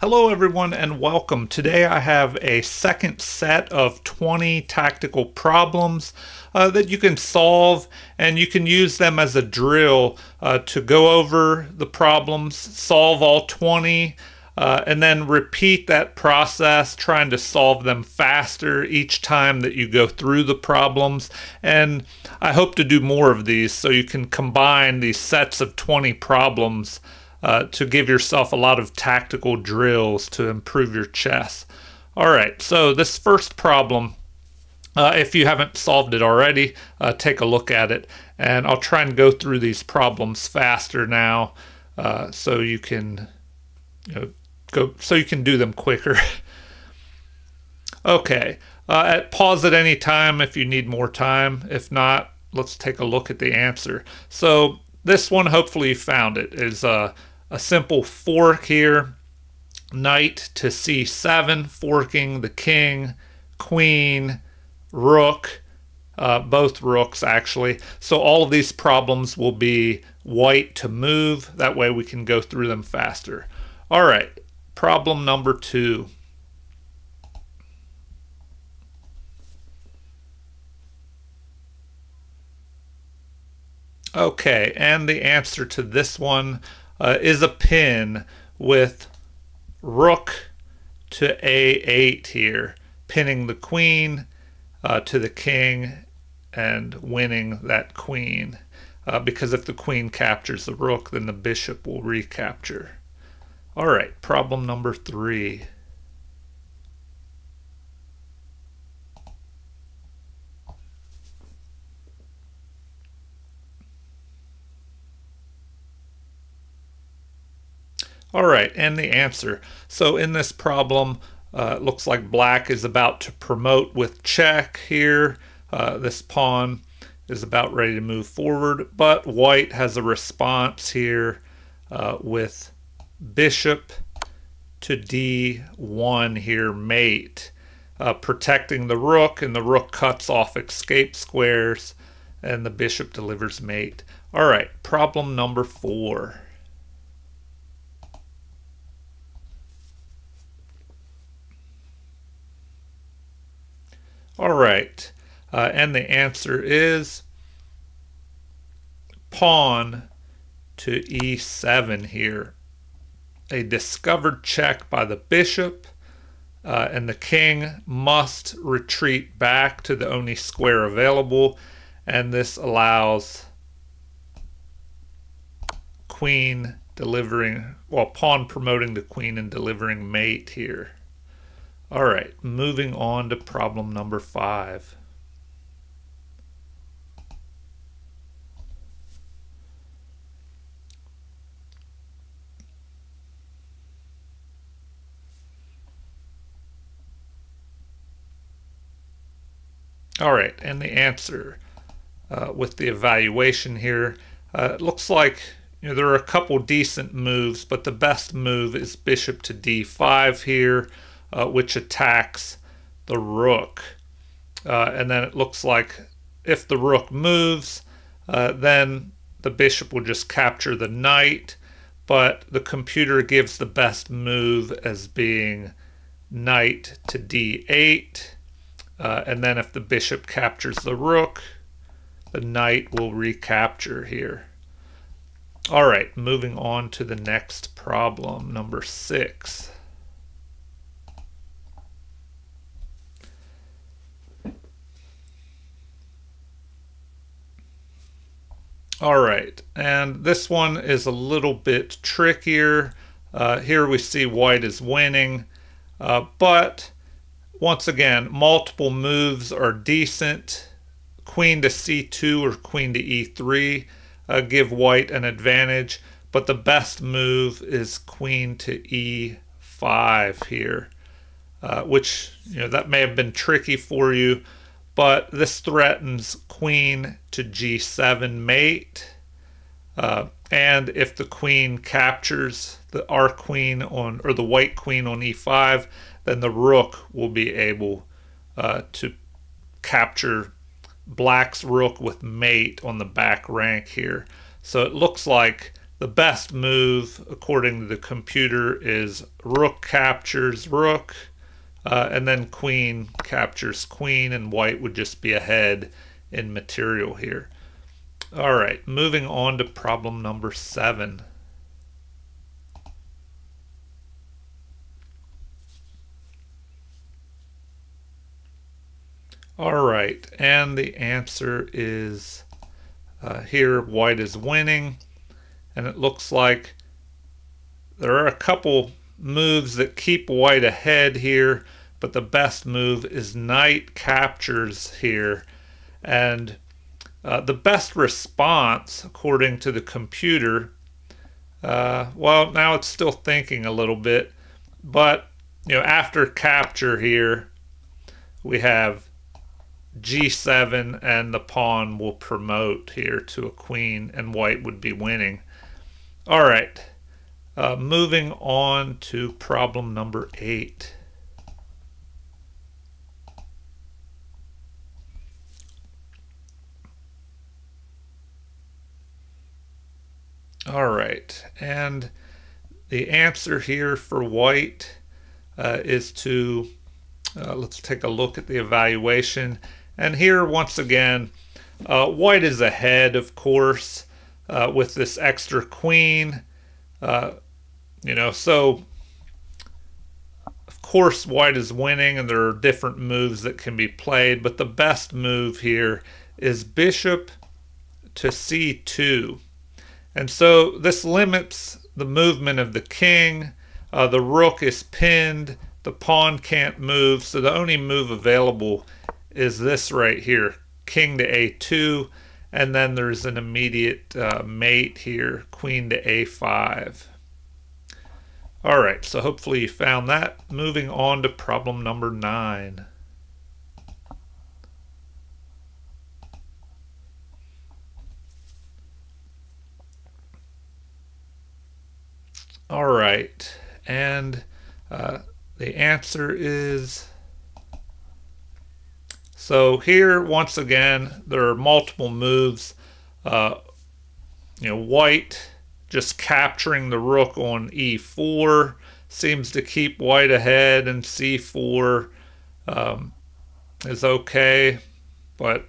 Hello everyone and welcome. Today I have a second set of 20 tactical problems that you can solve, and you can use them as a drill to go over the problems, solve all 20, and then repeat that process trying to solve them faster each time that you go through the problems. And I hope to do more of these so you can combine these sets of 20 problems to give yourself a lot of tactical drills to improve your chess. All right, so this first problem, if you haven't solved it already, take a look at it. And I'll try and go through these problems faster now, so you can do them quicker. Okay, pause at any time if you need more time. If not, let's take a look at the answer. So this one, hopefully you found it, is a simple fork here. Knight to c7, forking the king, queen, rook, both rooks actually. So all of these problems will be white to move. That way we can go through them faster. All right, problem number 2. Okay, and the answer to this one is a pin with rook to a8 here, pinning the queen to the king and winning that queen. Because if the queen captures the rook, then the bishop will recapture. All right, problem number 3. All right, and the answer. So in this problem, it looks like black is about to promote with check here. This pawn is about ready to move forward, but white has a response here with bishop to d1 here, mate, protecting the rook, and the rook cuts off escape squares, and the bishop delivers mate. All right, problem number 4. All right, and the answer is pawn to e7 here. A discovered check by the bishop, and the king must retreat back to the only square available, and this allows queen delivering, well, pawn promoting the queen and delivering mate here. All right, moving on to problem number 5. All right, and the answer with the evaluation here, it looks like there are a couple decent moves, but the best move is bishop to d5 here, which attacks the rook. And then it looks like if the rook moves, then the bishop will just capture the knight, but the computer gives the best move as being knight to d8. And then if the bishop captures the rook, the knight will recapture here. All right, moving on to the next problem, number 6. All right, and this one is a little bit trickier. Here we see white is winning, but once again, multiple moves are decent. Queen to c2 or queen to e3 give white an advantage, but the best move is queen to e5 here, which that may have been tricky for you. But this threatens queen to g7 mate, and if the queen captures our queen on, or the white queen on e5, then the rook will be able to capture black's rook with mate on the back rank here. So it looks like the best move, according to the computer, is rook captures rook, and then queen captures queen, and white would just be ahead in material here. All right, moving on to problem number 7. All right, and the answer is here white is winning, and it looks like there are a couple moves that keep white ahead here, but the best move is knight captures here, and the best response according to the computer, well, now it's still thinking a little bit, but after capture here we have g7, and the pawn will promote here to a queen, and white would be winning. All right, moving on to problem number 8. All right, and the answer here for white is to, let's take a look at the evaluation. And here, once again, white is ahead, of course, with this extra queen. So of course white is winning, and there are different moves that can be played, but the best move here is bishop to c2. And so this limits the movement of the king. The rook is pinned, the pawn can't move, so the only move available is this right here, king to a2, and then there's an immediate mate here, queen to a5. All right, so hopefully you found that. Moving on to problem number 9. All right, and the answer is, so here once again there are multiple moves. White just capturing the rook on e4 seems to keep white ahead, and c4 is okay, but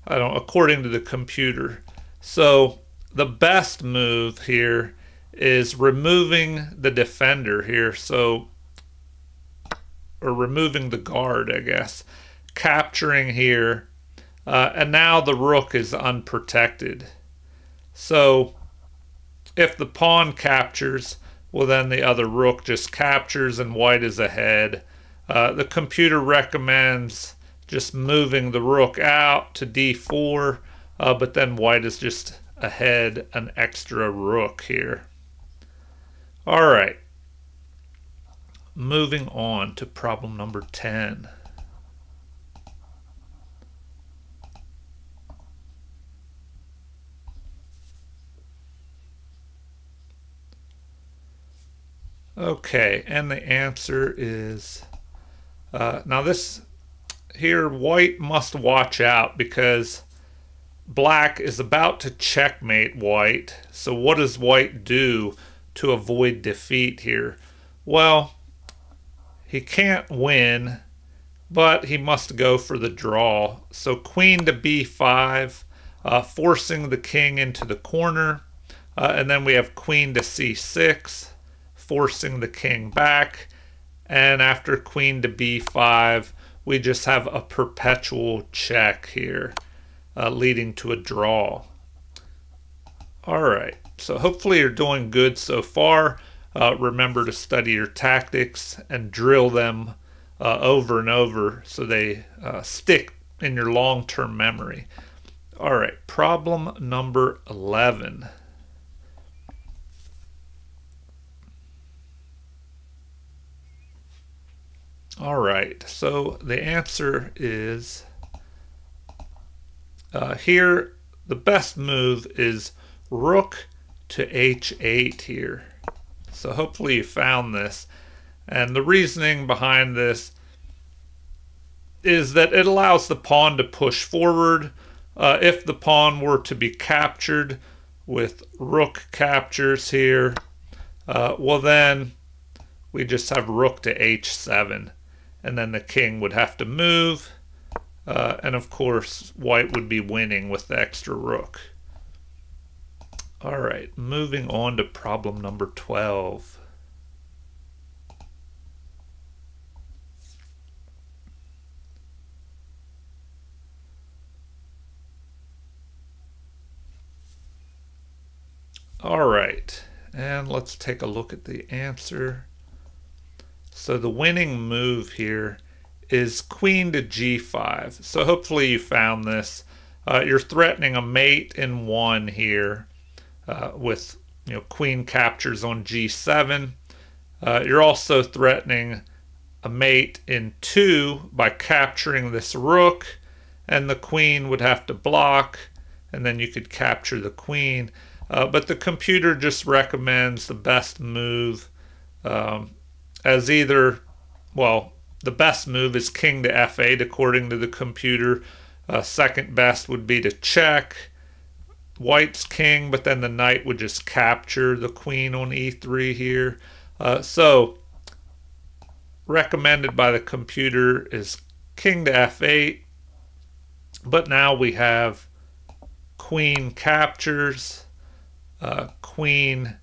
I don't, according to the computer. So the best move here is removing the defender here, so, or removing the guard, I guess, capturing here, and now the rook is unprotected. So if the pawn captures, well, then the other rook just captures and white is ahead. The computer recommends just moving the rook out to d4, but then white is just ahead an extra rook here. All right, moving on to problem number 10. Okay, and the answer is, now this here, white must watch out because black is about to checkmate white. So what does white do to avoid defeat here? Well, he can't win, but he must go for the draw. So queen to b5, forcing the king into the corner, and then we have queen to c6, forcing the king back, and after queen to b5 we just have a perpetual check here, leading to a draw. All right, so hopefully you're doing good so far. Remember to study your tactics and drill them over and over so they stick in your long-term memory. All right, problem number 11. All right, so the answer is, here the best move is rook to h8 here. So hopefully you found this. And the reasoning behind this is that it allows the pawn to push forward. If the pawn were to be captured, with rook captures here, well then we just have rook to h7, and then the king would have to move, and of course white would be winning with the extra rook. All right, moving on to problem number 12. All right, and let's take a look at the answer. So the winning move here is queen to g5. So hopefully you found this. You're threatening a mate in 1 here with queen captures on g7. You're also threatening a mate in 2 by capturing this rook, and the queen would have to block, and then you could capture the queen. But the computer just recommends the best move as either, well, the best move is king to f8 according to the computer. Second best would be to check white's king, but then the knight would just capture the queen on e3 here. So recommended by the computer is king to f8, but now we have queen captures, queen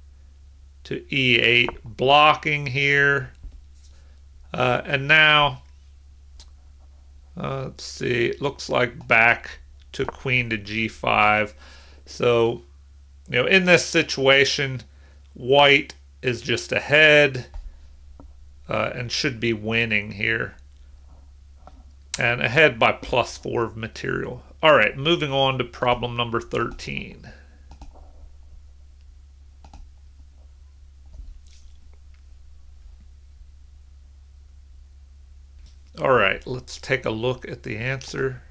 to e8 blocking here, and now let's see, it looks like back to queen to g5. So in this situation white is just ahead and should be winning here, and ahead by +4 of material. All right, moving on to problem number 13. All right, let's take a look at the answer.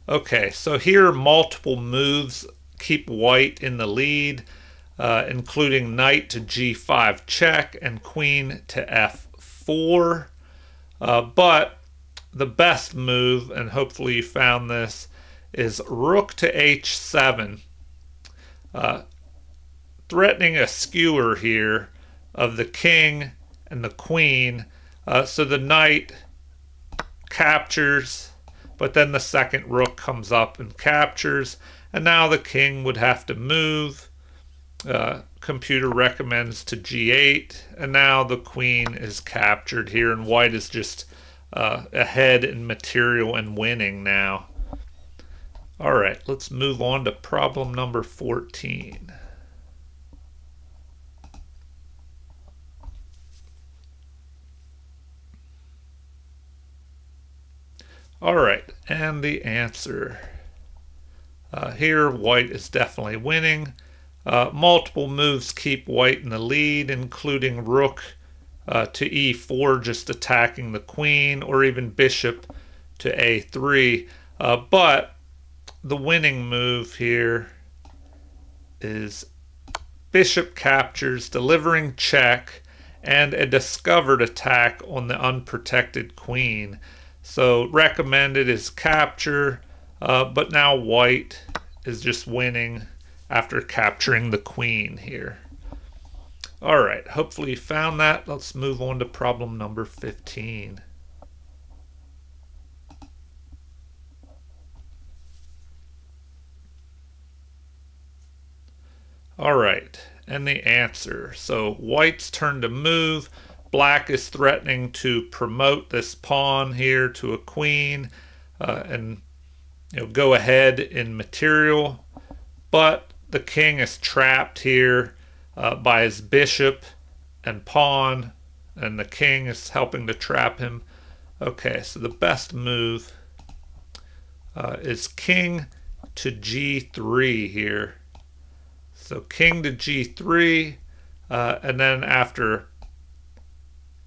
Okay, so here multiple moves keep white in the lead, including knight to g5 check and queen to f4. But the best move, and hopefully you found this, is rook to h7, threatening a skewer here of the king and the queen. So the knight captures, but then the second rook comes up and captures, and now the king would have to move. Computer recommends to g8, and now the queen is captured here, and white is just ahead in material and winning now. All right, let's move on to problem number 14. All right, and the answer. Here, white is definitely winning. Multiple moves keep white in the lead, including rook to e4, just attacking the queen, or even bishop to a3. But the winning move here is bishop captures, delivering check, and a discovered attack on the unprotected queen. So recommended is capture, but now white is just winning after capturing the queen here. All right, hopefully you found that. Let's move on to problem number 15. All right, and the answer. So white's turn to move. Black is threatening to promote this pawn here to a queen and go ahead in material, but the king is trapped here by his bishop and pawn, and the king is helping to trap him. Okay, so the best move is king to g3 here. So king to g3, and then after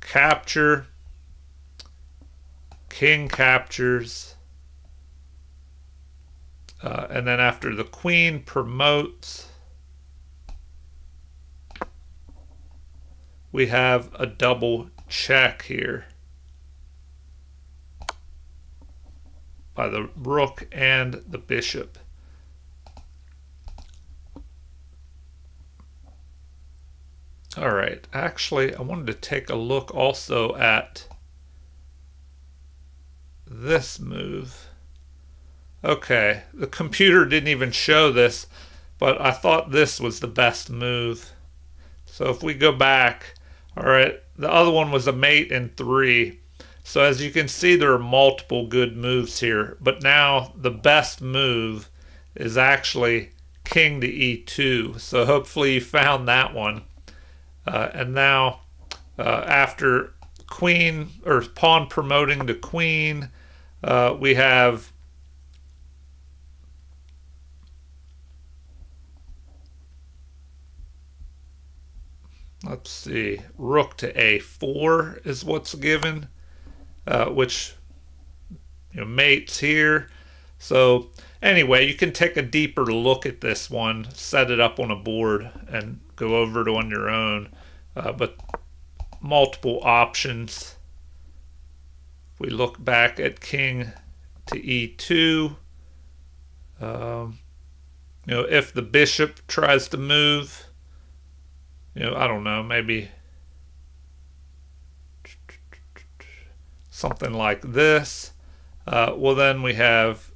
capture, king captures, and then after the queen promotes, we have a double check here by the rook and the bishop. All right, actually, I wanted to take a look also at this move. Okay, the computer didn't even show this, but I thought this was the best move. So if we go back, all right, the other one was a mate in 3. So as you can see, there are multiple good moves here, but now the best move is actually king to e2. So hopefully you found that one. And now after queen or pawn promoting to queen, we have let's see, rook to a4 is what's given, which mates here. So anyway, you can take a deeper look at this one, set it up on a board, and go over it on your own. But multiple options. If we look back at king to e2, if the bishop tries to move, I don't know, maybe something like this. Well, then we have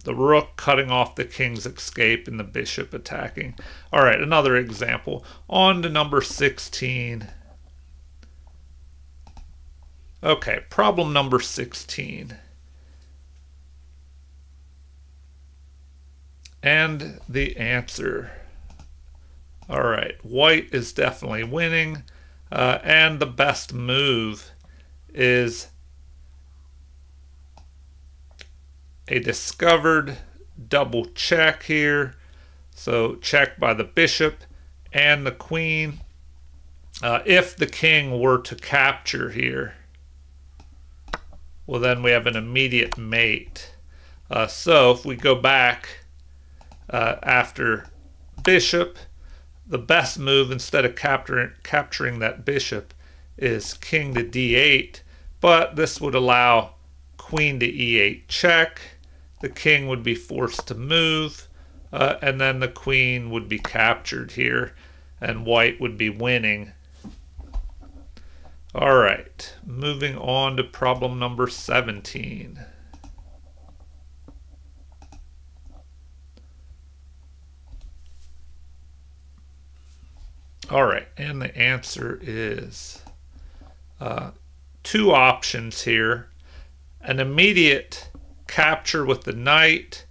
the rook cutting off the king's escape and the bishop attacking. All right, another example. On to number 16. Okay, problem number 16. And the answer. All right, white is definitely winning, and the best move is a discovered double check here. So check by the bishop and the queen. If the king were to capture here, well, then we have an immediate mate. So if we go back after bishop, the best move instead of capturing that bishop is king to d8, but this would allow queen to e8 check. The king would be forced to move, and then the queen would be captured here, and white would be winning. All right, moving on to problem number 17. All right, and the answer is 2 options here. An immediate capture with the knight.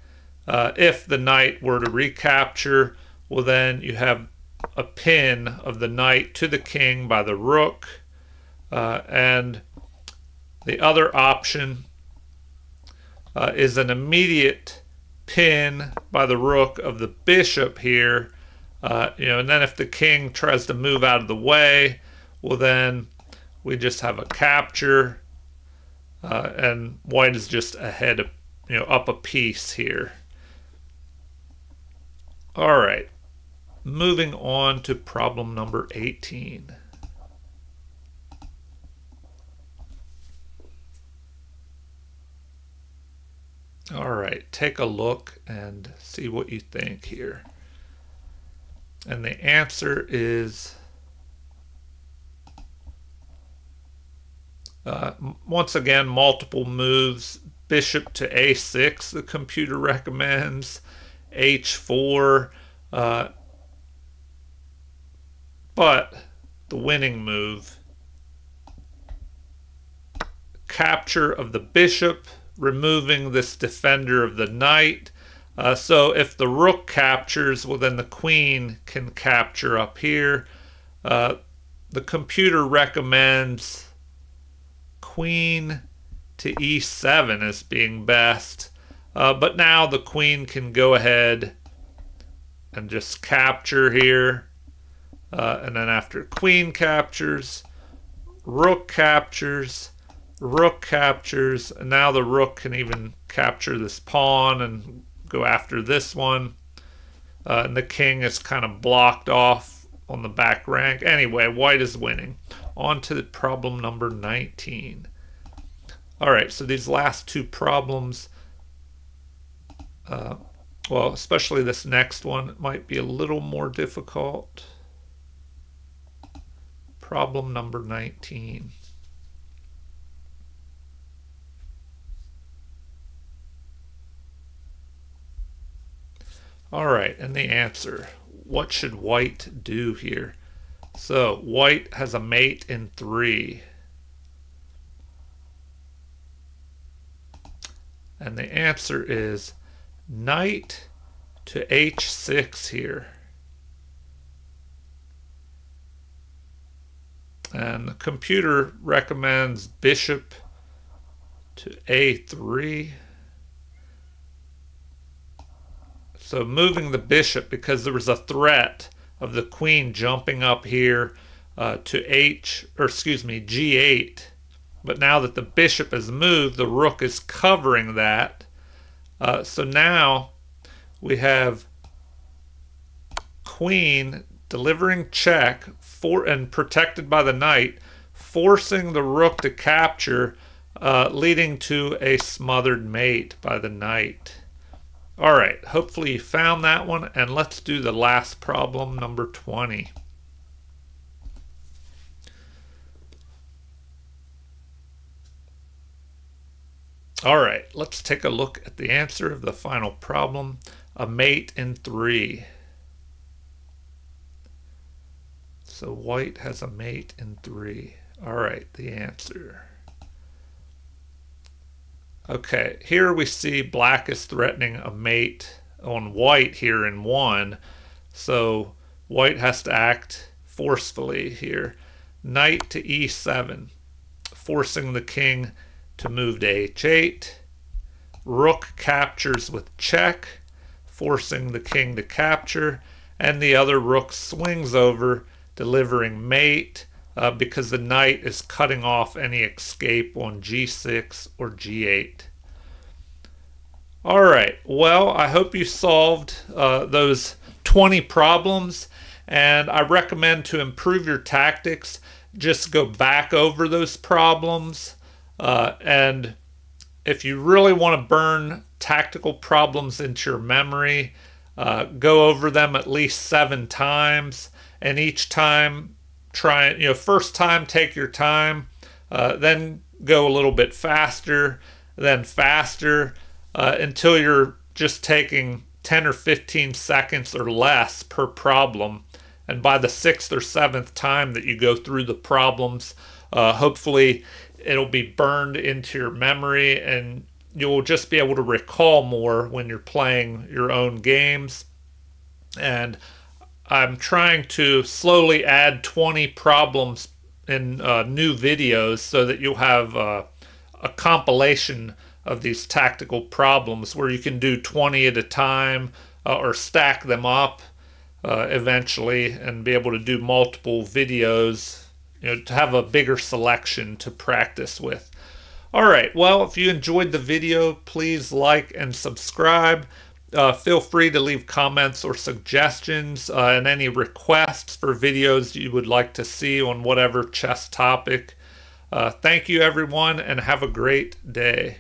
If the knight were to recapture, well, then you have a pin of the knight to the king by the rook. And the other option is an immediate pin by the rook of the bishop here. And then if the king tries to move out of the way, well, then we just have a capture, and white is just ahead of, up a piece here. All right, moving on to problem number 18. All right, take a look and see what you think here. And the answer is, once again, multiple moves. Bishop to a6, the computer recommends. h4. But the winning move, capture of the bishop, removing this defender of the knight. So if the rook captures, well, then the queen can capture up here. The computer recommends queen to e7 as being best. But now the queen can go ahead and just capture here. And then after queen captures, rook captures, and now the rook can even capture this pawn and go after this one. And the king is kind of blocked off on the back rank. Anyway, white is winning. On to problem number 19. All right, so these last 2 problems, well, especially this next one, it might be a little more difficult. problem number 19. All right, and the answer. What should white do here? So white has a mate in 3. And the answer is knight to h6 here. And the computer recommends bishop to a3. So moving the bishop, because there was a threat of the queen jumping up here to g8. But now that the bishop has moved, the rook is covering that. So now we have queen delivering check and protected by the knight, forcing the rook to capture, leading to a smothered mate by the knight. All right, hopefully you found that one, and let's do the last problem, number 20. All right, let's take a look at the answer of the final problem, a mate in 3. So white has a mate in 3. All right, the answer. Okay, here we see black is threatening a mate on white here in 1. So white has to act forcefully here. Knight to e7, forcing the king to move to h8. Rook captures with check, forcing the king to capture. And the other rook swings over, delivering mate, because the knight is cutting off any escape on g6 or g8. All right, well, I hope you solved those 20 problems, and I recommend to improve your tactics, just go back over those problems, and if you really want to burn tactical problems into your memory, go over them at least 7 times, and each time try, first time take your time, then go a little bit faster, then faster, until you're just taking 10 or 15 seconds or less per problem. And by the 6th or 7th time that you go through the problems, hopefully it'll be burned into your memory and you'll just be able to recall more when you're playing your own games. And I'm trying to slowly add 20 problems in new videos so that you'll have a compilation of these tactical problems where you can do 20 at a time or stack them up eventually and be able to do multiple videos, to have a bigger selection to practice with. All right, well, if you enjoyed the video, please like and subscribe. Feel free to leave comments or suggestions and any requests for videos you would like to see on whatever chess topic. Thank you, everyone, and have a great day.